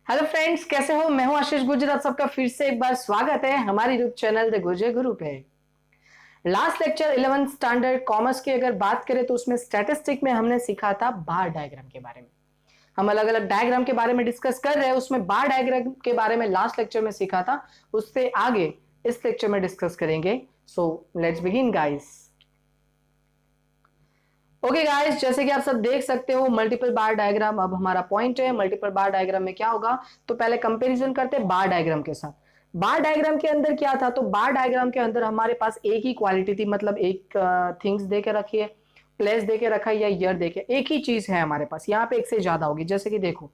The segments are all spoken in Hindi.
हेलो फ्रेंड्स, कैसे हो? मैं हूं आशीष गुर्जर। आप सबका फिर से एक बार स्वागत है हमारे यूट्यूब चैनल द गुर्जर गुरु पे। Last lecture 11th standard commerce की अगर बात करें तो उसमें स्टैटिस्टिक में हमने सीखा था बार डायग्राम के बारे में। हम अलग अलग डायग्राम के बारे में डिस्कस कर रहे हैं, उसमें बार डायग्राम के बारे में लास्ट लेक्चर में सीखा था, उससे आगे इस लेक्चर में डिस्कस करेंगे। So let's begin guys. Okay guys, जैसे कि आप सब देख सकते हो मल्टीपल बार डायग्राम अब हमारा पॉइंट है। मल्टीपल बार डायग्राम में क्या होगा, तो पहले कंपैरिजन करते हैं बार डायग्राम के साथ। बार डायग्राम के अंदर क्या था, तो बार डायग्राम के अंदर हमारे पास एक ही क्वालिटी थी, मतलब एक थिंग्स दे के रखी है, प्लेस दे के रखा है या ईयर दे के, एक ही चीज है हमारे पास। यहाँ पे एक से ज्यादा होगी। जैसे कि देखो,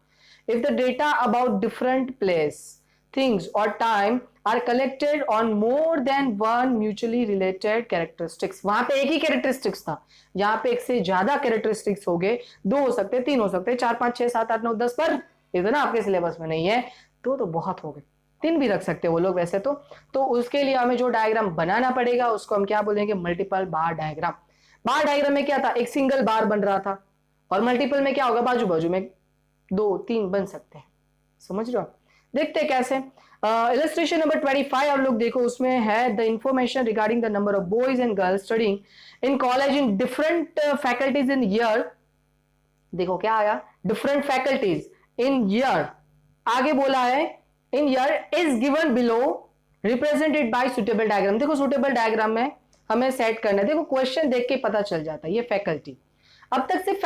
if the data about different place things or time are collected on more than one mutually related characteristics। वहां पे एक ही कैरेक्टरिस्टिक्स था, यहाँ पे एक से ज्यादा कैरेक्टरिस्टिक्स हो गए, दो हो सकते, तीन हो सकते, 4 5 6 7 8 9 10, पर इतना आपके सिलेबस में नहीं है तो बहुत हो गए। तीन भी रख सकते हो वो लोग वैसे तो उसके लिए हमें जो डायग्राम बनाना पड़ेगा उसको हम क्या बोलेंगे, मल्टीपल बार डायग्राम। बार डायग्राम में क्या था, एक सिंगल बार बन रहा था, और मल्टीपल में क्या होगा, बाजू बाजू में दो तीन बन सकते हैं। समझ रहे हो? देखते हैं कैसे। इलस्ट्रेशन नंबर 25 आप लोग देखो, उसमें है the information regarding the number of boys and girls studying in college in different faculties in year. देखो क्या आया, डिफरेंट फैकल्टीज इन ईयर, आगे बोला है in year is given below represented by suitable diagram. देखो सुटेबल डायग्राम में हमें सेट करना है। देखो क्वेश्चन देख के पता चल जाता है ये फैकल्टी, अब तक सिर्फ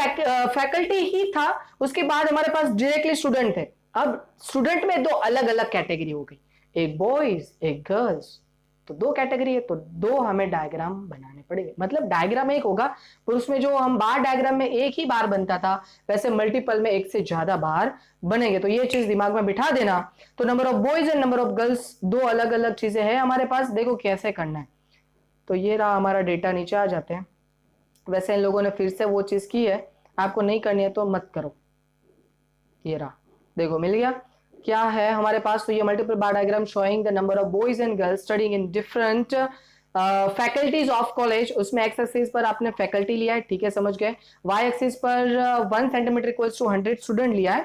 फैकल्टी ही था, उसके बाद हमारे पास डायरेक्टली स्टूडेंट है। अब स्टूडेंट में दो अलग अलग कैटेगरी हो गई, एक बॉयज एक गर्ल्स, तो दो कैटेगरी है, तो दो हमें डायग्राम बनाने पड़ेंगे। मतलब डायग्राम एक होगा, पर उसमें जो हम बार डायग्राम में एक ही बार बनता था, वैसे मल्टीपल में एक से ज्यादा बार बनेंगे। तो ये चीज दिमाग में बिठा देना। तो number of boys and number of girls दो अलग अलग चीजें हैं हमारे पास। देखो कैसे करना है, तो ये रहा हमारा डेटा, नीचे आ जाते हैं। वैसे इन लोगों ने फिर से वो चीज की है, आपको नहीं करनी है तो मत करो। ये रहा, देखो मिल गया। क्या है हमारे पास, तो ये multiple bar diagram showing the number of boys and girls studying in different faculties of college. उसमें एक्स एक्सिस पर आपने फैकल्टी लिया है, ठीक है, समझ गए। वाई एक्सिस पर 1 सेंटीमीटर इक्वल्स टू 100 स्टूडेंट लिया है।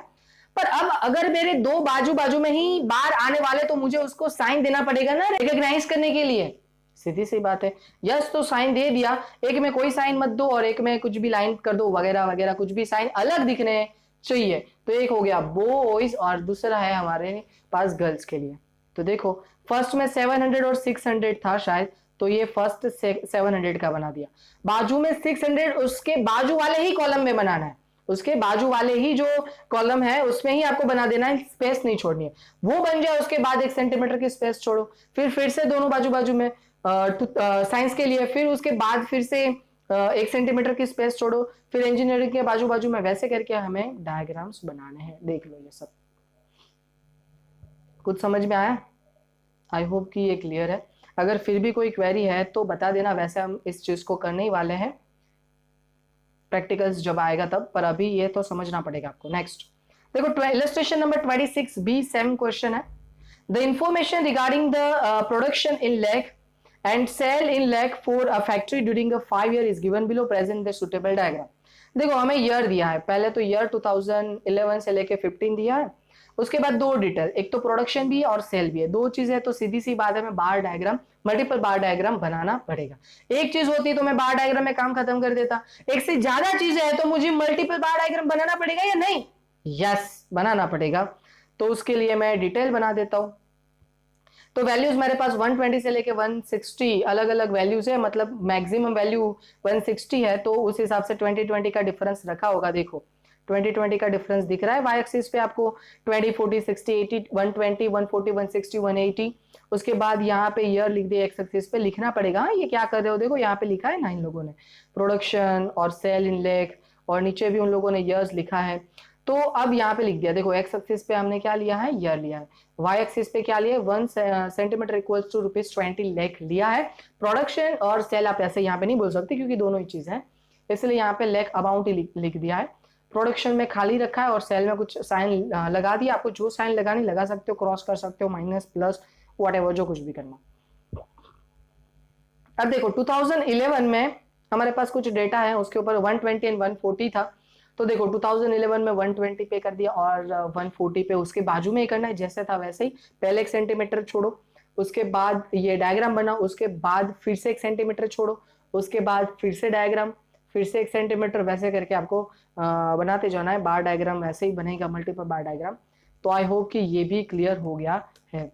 पर अब अगर मेरे दो बाजू बाजू में ही बार आने वाले, तो मुझे उसको साइन देना पड़ेगा ना रिकॉग्नाइज करने के लिए। सीधी सी बात है। यस तो साइन दे दिया, एक में कोई साइन मत दो और एक में कुछ भी लाइन कर दो वगैरह वगैरह, कुछ भी साइन अलग दिखने चाहिए। तो एक हो गया बॉयज और दूसरा है हमारे पास गर्ल्स के लिए। तो देखो फर्स्ट में 700 और 600 था शायद, तो ये फर्स्ट 700 का बना दिया। बाजू में 600, उसके बाजू वाले ही कॉलम में बनाना है, उसके बाजू वाले ही जो कॉलम है उसमें ही आपको बना देना है, स्पेस नहीं छोड़नी है। वो बन जाए उसके बाद 1 सेंटीमीटर की स्पेस छोड़ो, फिर से दोनों बाजू बाजू में साइंस के लिए, फिर उसके बाद फिर से 1 सेंटीमीटर की स्पेस छोड़ो, फिर इंजीनियरिंग के बाजू बाजू में, वैसे करके हमें डायग्राम्स बनाने हैं। देख लो ये सब कुछ समझ में आया? आई होप कि ये क्लियर है। अगर फिर भी कोई क्वेरी है तो बता देना, वैसे हम इस चीज को करने ही वाले हैं प्रैक्टिकल्स जब आएगा तब, पर अभी ये तो समझना पड़ेगा आपको। नेक्स्ट देखो, illustration number 26 B same question है। The information regarding the production in lakh and sell in lakh for a factory during a 5 year is given below, present the suitable diagram। देखो हमें ईयर दिया है, पहले तो ईयर 2011 से लेके 15 दिया है, उसके बाद दो डिटेल, एक तो प्रोडक्शन भी है और सेल भी है, दो चीजें। तो सीधी सी बात है, मैं बार डायग्राम, मल्टीपल बार डायग्राम बनाना पड़ेगा। एक चीज होती तो मैं बार डायग्राम में काम खत्म कर देता, एक से ज्यादा चीजें है तो मुझे मल्टीपल बार डायग्राम बनाना पड़ेगा या नहीं? यस, बनाना पड़ेगा। तो उसके लिए मैं डिटेल बना देता हूं। तो वैल्यूज मेरे पास 120 से लेके 160 अलग अलग वैल्यूज है, मतलब मैक्सिमम वैल्यू 160 है, तो उस हिसाब से 2020 का डिफरेंस रखा होगा। देखो 2020 का डिफरेंस दिख रहा है वाई एक्सिस पे आपको, 20 40 60 80 120 140 160 180। उसके बाद यहाँ पे ईयर लिख दिया, एक्स एक्सिस पे लिखना पड़ेगा। ये क्या कर रहे हो, देखो यहाँ पे लिखा है ना इन लोगों ने, प्रोडक्शन और सेल इन लेख, और नीचे भी उन लोगों ने ईयर्स लिखा है। तो अब यहाँ पे लिख दिया, देखो एक्स एक्सिस पे हमने क्या लिया है, ईयर लिया है। वाई एक्सिस पे क्या लिया है, 1 सेंटीमीटर इक्वल्स टू ₹20 लाख लिया है। प्रोडक्शन और सेल आप ऐसे यहाँ पे नहीं बोल सकते क्योंकि दोनों ही चीज है, इसलिए यहाँ पे लाख अमाउंट ही लिख दिया है। प्रोडक्शन में खाली रखा है और सेल में कुछ साइन लगा दिया। आपको जो साइन लगानी लगा सकते हो, क्रॉस कर सकते हो, माइनस प्लस व्हाटएवर, जो कुछ भी करना। अब देखो 2011 में हमारे पास कुछ डेटा है, उसके ऊपर 120 एंड 140 था, तो देखो 2011 में 120 पे कर दिया और 140 पे उसके बाजू में ही करना है, जैसे था वैसे ही। पहले 1 सेंटीमीटर छोड़ो, उसके बाद ये डायग्राम बनाओ, उसके बाद फिर से 1 सेंटीमीटर छोड़ो, उसके बाद फिर से डायग्राम, फिर से 1 सेंटीमीटर, वैसे करके आपको बनाते जाना है। बार डायग्राम वैसे ही बनेगा, मल्टीपल बार डायग्राम। तो आई होप कि ये भी क्लियर हो गया है।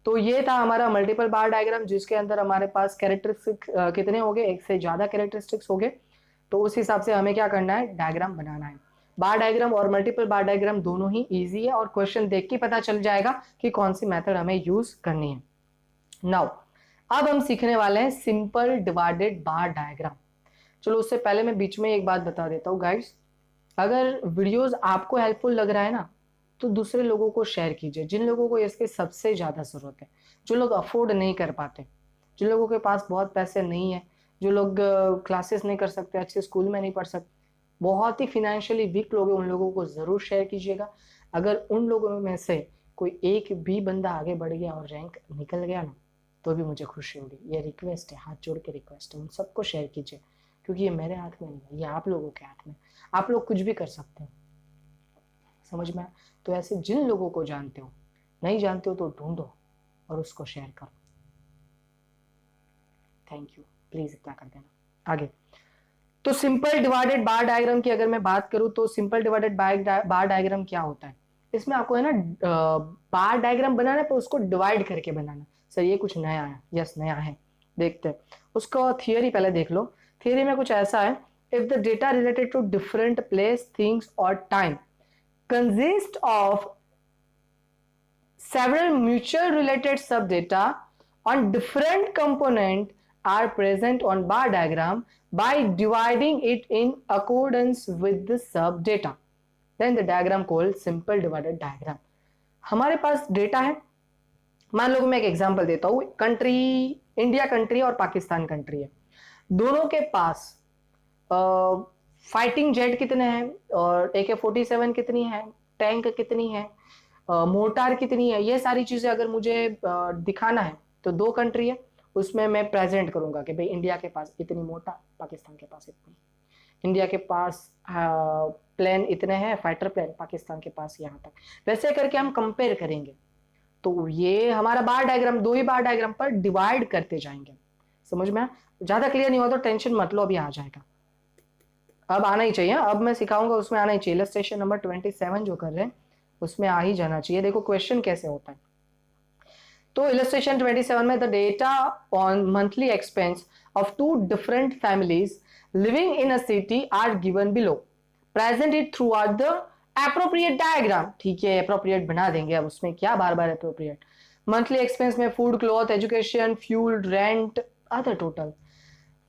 तो ये था हमारा मल्टीपल बार डायग्राम, जिसके अंदर हमारे पास कैरेक्टरिस्टिक्स कितने हो गए, एक से ज्यादा कैरेक्टरिस्टिक्स हो गए। तो उस हिसाब से हमें क्या करना है, डायग्राम बनाना है। बार डायग्राम और मल्टीपल बार डायग्राम दोनों ही इजी है, और क्वेश्चन देख के पता चल जाएगा कि कौन सी मेथड हमें यूज करनी है। नाउ अब हम सीखने वाले हैं सिंपल डिवाइडेड बार डायग्राम। चलो उससे पहले मैं बीच में एक बात बता देता हूँ गाइस, अगर वीडियोस आपको हेल्पफुल लग रहा है ना, तो दूसरे लोगों को शेयर कीजिए, जिन लोगों को इसकी सबसे ज्यादा जरूरत है, जो लोग अफोर्ड नहीं कर पाते, जिन लोगों के पास बहुत पैसे नहीं है, जो लोग क्लासेस नहीं कर सकते, अच्छे स्कूल में नहीं पढ़ सकते, बहुत ही फिनेंशियली वीक लोग हैं, उन लोगों को जरूर शेयर कीजिएगा। अगर उन लोगों में से कोई एक भी बंदा आगे बढ़ गया और रैंक निकल गया ना, तो भी मुझे खुशी होगी। ये रिक्वेस्ट है, हाथ जोड़ के रिक्वेस्ट है, उन सबको शेयर कीजिए, क्योंकि ये मेरे हाथ में नहीं है, ये आप लोगों के हाथ में। आप लोग कुछ भी कर सकते हो, समझ में? तो ऐसे जिन लोगों को जानते हो, नहीं जानते हो तो ढूंढो और उसको शेयर करो। थैंक यू, प्लीज इतना कर देना। आगे तो सिंपल डिवाइडेड बार डायग्राम की अगर मैं बात करूं, तो सिंपल डिवाइडेड बार डायग्राम क्या होता है, इसमें आपको है ना बार डायग्राम बनाना है, तो उसको डिवाइड करके बनाना। सर ये कुछ नया है, यस नया है, देखते हैं उसको। थियरी पहले देख लो। थियरी में कुछ ऐसा है, if the data related to different place, things और time consist of several mutual related subdata on different component are present on bar diagram by dividing it in accordance with the subdata, then the diagram called simple divided diagram। हमारे पास डेटा है, मान लो मैं एक एग्जांपल देता हूं, कंट्री इंडिया कंट्री और पाकिस्तान कंट्री है, दोनों के पास फाइटिंग जेट कितने हैं और AK-47 कितनी है, टैंक कितनी है, मोर्टार कितनी है, ये सारी चीजें अगर मुझे दिखाना है, तो दो कंट्री है, उसमें मैं प्रेजेंट करूंगा कि भाई इंडिया के पास इतनी मोर्टार, पाकिस्तान के पास इतनी, इंडिया के पास प्लेन इतने हैं, फाइटर प्लेन, पाकिस्तान के पास यहाँ तक, वैसे करके हम कंपेयर करेंगे। तो ये हमारा बार डायग्राम, दो ही बार डायग्राम पर डिवाइड करते जाएंगे। समझ में? ज्यादा क्लियर नहीं हुआ तो टेंशन मत लो, अभी आ जाएगा, अब आना ही चाहिए। अब मैं सिखाऊंगा उसमें आना ही चाहिए। इलस्ट्रेशन नंबर 27 जो कर रहे हैं उसमें आ ही जाना चाहिए। देखो क्वेश्चन कैसे होता है। तो इलस्ट्रेशन 27 में, the data on monthly expense of two different families living in a city are given below, present it through out the appropriate diagram. ठीक है, एप्रोप्रिएट बना देंगे, अब उसमें क्या बार बार एप्रोप्रिएट। मंथली एक्सपेंस में food, cloth, education, fuel, rent, other total.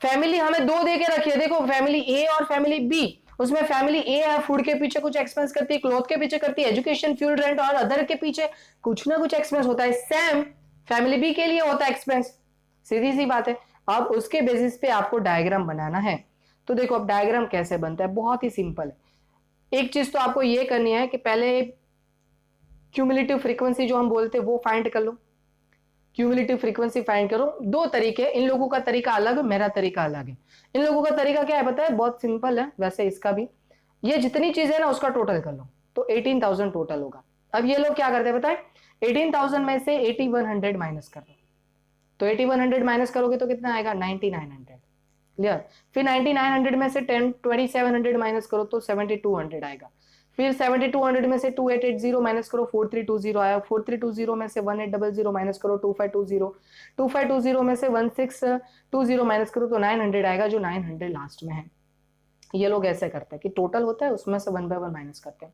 Family हमें दो दे के रखी है, देखो फैमिली ए और फैमिली बी। उसमें फैमिली ए है, फूड के पीछे कुछ एक्सपेंस करती है, क्लॉथ के पीछे करती है, एजुकेशन, फ्यूल, रेंट और अदर के पीछे कुछ ना कुछ एक्सपेंस होता है। सेम फैमिली बी के लिए होता है एक्सपेंस, सीधी सी बात है। अब उसके बेसिस पे आपको डायग्राम बनाना है। तो देखो अब डायग्राम कैसे बनता है, बहुत ही सिंपल है। एक चीज तो आपको ये करनी है कि पहले क्यूमुलेटिव फ्रीक्वेंसी जो हम बोलते हैं वो फाइंड कर लो। क्यूमुलेटिव फ्रीक्वेंसी फाइंड करो। दो तरीके, इन लोगों का तरीका अलग, मेरा तरीका अलग है। इन लोगों का तरीका क्या है पता है, बहुत सिंपल है वैसे इसका भी। ये जितनी चीजें है ना उसका टोटल कर लो, तो 18,000 टोटल होगा। अब ये लोग क्या करते हैं पता है, 18,000 में से 8100 माइनस कर दो, तो 8100 माइनस करोगे तो कितना आएगा, 9900। क्लियर? फिर 9900 में से 2700 माइनस करो तो 7200 आएगा। फिर 7200 में से 2880 माइनस करो, 4320 आया। 4320 में से 1800 माइनस करो, 2520। 2520 में से 1620 माइनस करो तो 900 आएगा, जो 900 लास्ट में है। ये लोग ऐसे करते हैं कि टोटल होता है उसमें से 1 बाय 1 माइनस करते हैं।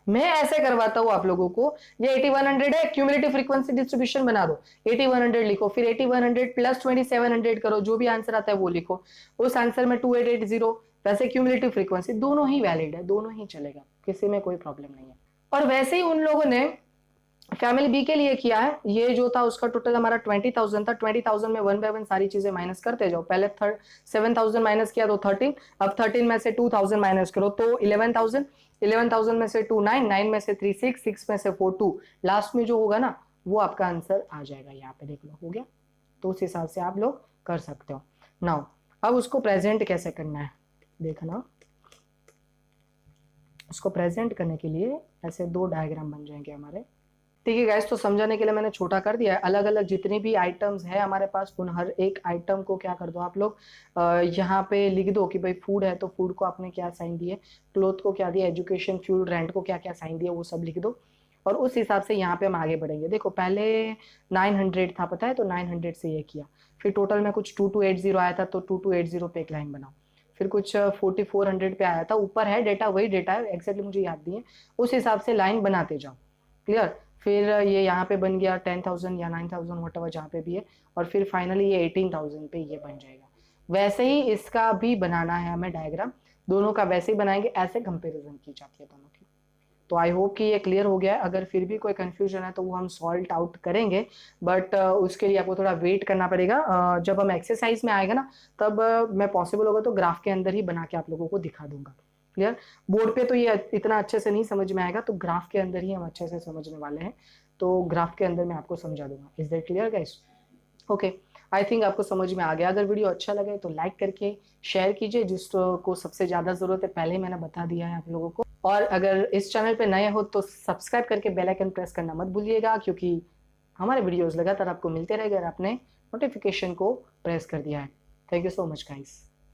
मैं ऐसे करवाता हूं आप लोगों को, ये 8100 है, क्यूमुलेटिव फ्रीक्वेंसी डिस्ट्रीब्यूशन बना दो, 8100 लिखो, फिर 8100 प्लस 2700 करो, जो भी आंसर आता है वो लिखो, उस आंसर में 2880। वैसे क्यूमुलेटिव फ्रीक्वेंसी दोनों ही वैलिड है, दोनों ही चलेगा, किसी में कोई प्रॉब्लम नहीं है। और वैसे ही उन लोगों ने फैमिली बी के लिए किया है, ये जो था उसका टोटल हमारा 20,000 था। 20,000 में 1 बाय 1 सारी चीजें माइनस करते जाओ। पहले 7,000 माइनस किया तो 13, अब 13 में से 2,000 माइनस करो तो 11,000। 11,000 में से 2 9, 9 में से 3 6, 6 में से 4 2, लास्ट में जो होगा ना वो आपका आंसर आ जाएगा। यहाँ पे देख लो, हो गया। तो उस हिसाब से आप लोग कर सकते हो। नाउ अब उसको प्रेजेंट कैसे करना है देखना। उसको प्रेजेंट करने के लिए ऐसे 2 डायग्राम बन जाएंगे हमारे। ठीक है गाइस, तो समझाने के लिए मैंने छोटा कर दिया है। अलग अलग जितने भी आइटम्स है हमारे पास, उन हर एक आइटम को क्या कर दो आप लोग, यहाँ पे लिख दो कि भाई फूड है तो फूड को आपने क्या साइन दिए, क्लोथ को क्या दिया, एजुकेशन, फ्यूल, रेंट को क्या क्या साइन दिया, वो सब लिख दो। और उस हिसाब से यहाँ पे हम आगे बढ़ेंगे। देखो पहले 900 था पता है, तो 900 से ये किया, फिर टोटल में कुछ 2280 आया था, तो 2280 पे एक लाइन बनाओ। फिर कुछ 4400 पे आया था, ऊपर है डेटा, वही डेटा है एग्जैक्टली मुझे याद नहीं है, उस हिसाब से लाइन बनाते जाओ। क्लियर। फिर ये यहाँ पे बन गया 10,000 या 9,000 वट एवर जहाँ पे भी है, और फिर फाइनली ये 18,000 पे ये बन जाएगा। वैसे ही इसका भी बनाना है हमें डायग्राम, दोनों का वैसे ही बनाएंगे, ऐसे कंपेरिजन की जाती है दोनों की। तो आई होप कि ये क्लियर हो गया है। अगर फिर भी कोई कंफ्यूजन है तो वो हम सॉल्व आउट करेंगे, बट उसके लिए आपको थोड़ा वेट करना पड़ेगा। जब हम एक्सरसाइज में आएगा ना, तब मैं पॉसिबल होगा तो ग्राफ के अंदर ही बना के आप लोगों को दिखा दूंगा। क्लियर। बोर्ड पे तो ये इतना अच्छे से नहीं समझ में आएगा, तो ग्राफ के अंदर ही हम अच्छे से समझने वाले हैं, तो ग्राफ के अंदर मैं आपको समझा दूंगा। Is that clear guys? Okay, I think आपको समझ में आ गया। अगर वीडियो अच्छा लगे तो लाइक करके शेयर कीजिए, जिसको सबसे ज़्यादा ज़रूरत है, पहले ही मैंने बता दिया है आप लोगों को। और अगर इस चैनल पे नए हो तो सब्सक्राइब करके बेल आइकन प्रेस करना मत भूलिएगा, क्योंकि हमारे वीडियोस लगातार आपको मिलते रहेंगे अगर आपने नोटिफिकेशन को प्रेस कर दिया है। Thank you so much guys.